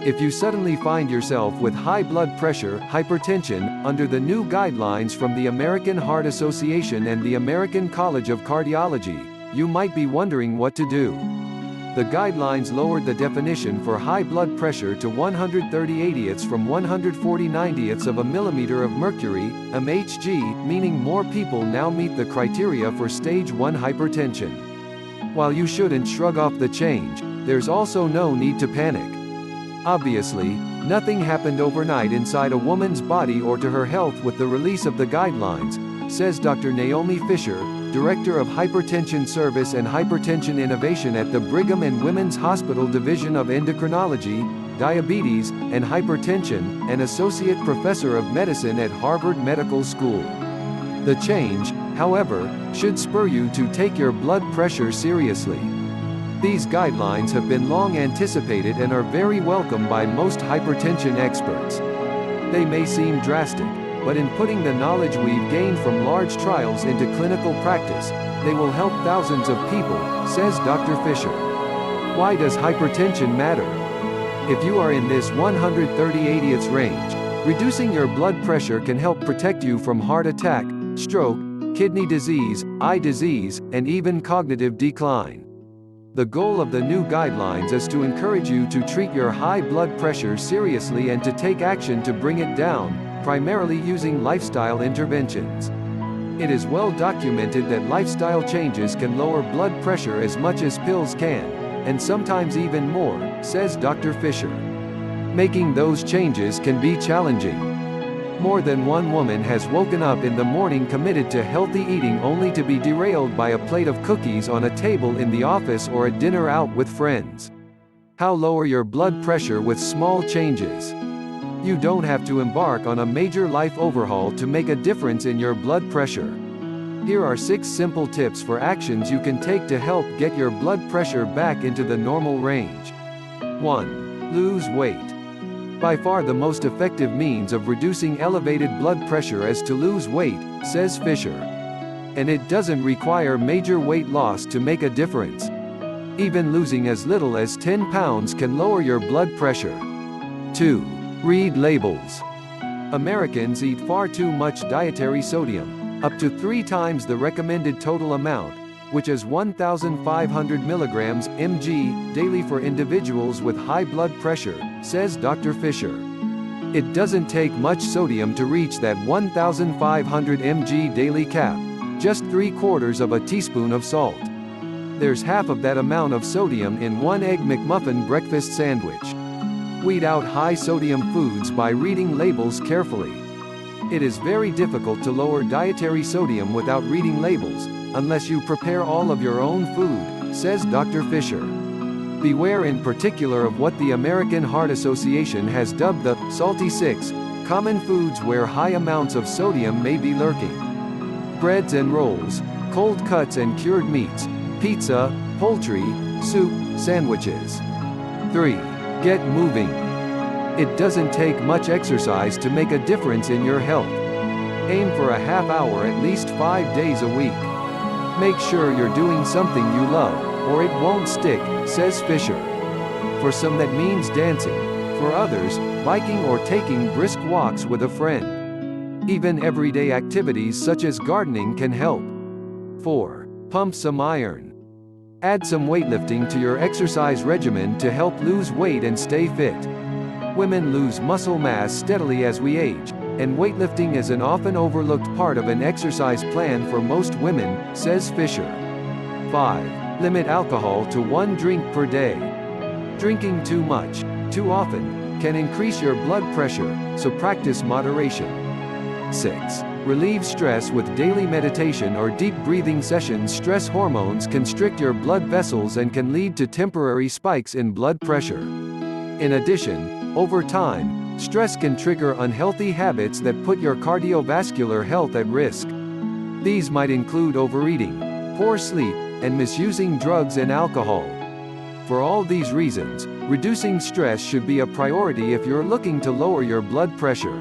If you suddenly find yourself with high blood pressure, hypertension, under the new guidelines from the American Heart Association and the American College of Cardiology, you might be wondering what to do. The guidelines lowered the definition for high blood pressure to 130/80ths from 140/90ths of a millimeter of mercury, mHg, meaning more people now meet the criteria for stage 1 hypertension. While you shouldn't shrug off the change, there's also no need to panic. Obviously, nothing happened overnight inside a woman's body or to her health with the release of the guidelines, says Dr. Naomi Fisher, Director of Hypertension Service and Hypertension Innovation at the Brigham and Women's Hospital Division of Endocrinology, Diabetes, and Hypertension, and Associate Professor of Medicine at Harvard Medical School. The change, however, should spur you to take your blood pressure seriously. These guidelines have been long anticipated and are very welcome by most hypertension experts. They may seem drastic, but in putting the knowledge we've gained from large trials into clinical practice, they will help thousands of people, says Dr. Fisher. Why does hypertension matter? If you are in this 130/80ths range, reducing your blood pressure can help protect you from heart attack, stroke, kidney disease, eye disease, and even cognitive decline. The goal of the new guidelines is to encourage you to treat your high blood pressure seriously and to take action to bring it down, primarily using lifestyle interventions. It is well documented that lifestyle changes can lower blood pressure as much as pills can, and sometimes even more, says Dr. Fisher. Making those changes can be challenging. More than one woman has woken up in the morning committed to healthy eating only to be derailed by a plate of cookies on a table in the office or a dinner out with friends. How lower your blood pressure with small changes? You don't have to embark on a major life overhaul to make a difference in your blood pressure. Here are 6 simple tips for actions you can take to help get your blood pressure back into the normal range. 1. Lose weight. By far the most effective means of reducing elevated blood pressure is to lose weight, says Fisher. And it doesn't require major weight loss to make a difference. Even losing as little as 10 pounds can lower your blood pressure. 2. Read labels. Americans eat far too much dietary sodium, up to 3 times the recommended total amount, which is 1,500 milligrams mg daily for individuals with high blood pressure, says Dr. Fisher. It doesn't take much sodium to reach that 1,500 mg daily cap, just 3/4 of a teaspoon of salt. There's half of that amount of sodium in one Egg McMuffin breakfast sandwich. Weed out high sodium foods by reading labels carefully. It is very difficult to lower dietary sodium without reading labels, unless you prepare all of your own food, says Dr. Fisher. Beware in particular of what the American Heart Association has dubbed the salty 6 common foods where high amounts of sodium may be lurking. Breads and rolls, cold cuts and cured meats, pizza, poultry, soup, sandwiches. 3. Get moving. It doesn't take much exercise to make a difference in your health. Aim for a half hour at least 5 days a week. Make sure you're doing something you love, or it won't stick, says Fisher. For some that means dancing. For others, biking or taking brisk walks with a friend. Even everyday activities such as gardening can help. 4. Pump some iron. Add some weightlifting to your exercise regimen to help lose weight and stay fit. Women lose muscle mass steadily as we age, and weightlifting is an often overlooked part of an exercise plan for most women, says Fisher. 5. Limit alcohol to 1 drink per day. Drinking too much, too often, can increase your blood pressure, so practice moderation. 6. Relieve stress with daily meditation or deep breathing sessions. Stress hormones constrict your blood vessels and can lead to temporary spikes in blood pressure. In addition, over time, stress can trigger unhealthy habits that put your cardiovascular health at risk. These might include overeating, poor sleep, and misusing drugs and alcohol. For all these reasons, reducing stress should be a priority if you're looking to lower your blood pressure.